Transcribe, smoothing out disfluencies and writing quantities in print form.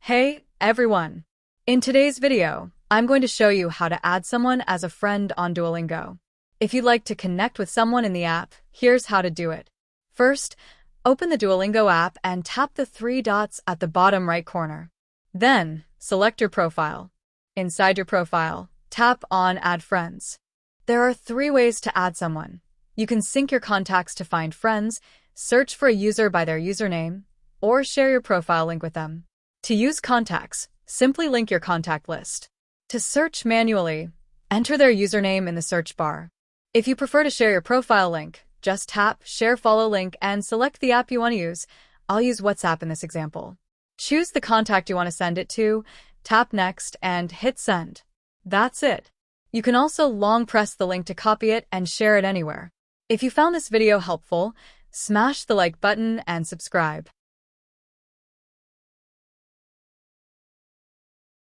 Hey, everyone! In today's video, I'm going to show you how to add someone as a friend on Duolingo. If you'd like to connect with someone in the app, here's how to do it. First, open the Duolingo app and tap the three dots at the bottom right corner. Then, select your profile. Inside your profile, tap on Add Friends. There are three ways to add someone. You can sync your contacts to find friends, search for a user by their username, or share your profile link with them. To use contacts, simply link your contact list. To search manually, enter their username in the search bar. If you prefer to share your profile link, just tap Share Follow Link and select the app you want to use. I'll use WhatsApp in this example. Choose the contact you want to send it to, tap Next, and hit Send. That's it. You can also long press the link to copy it and share it anywhere. If you found this video helpful, smash the like button and subscribe.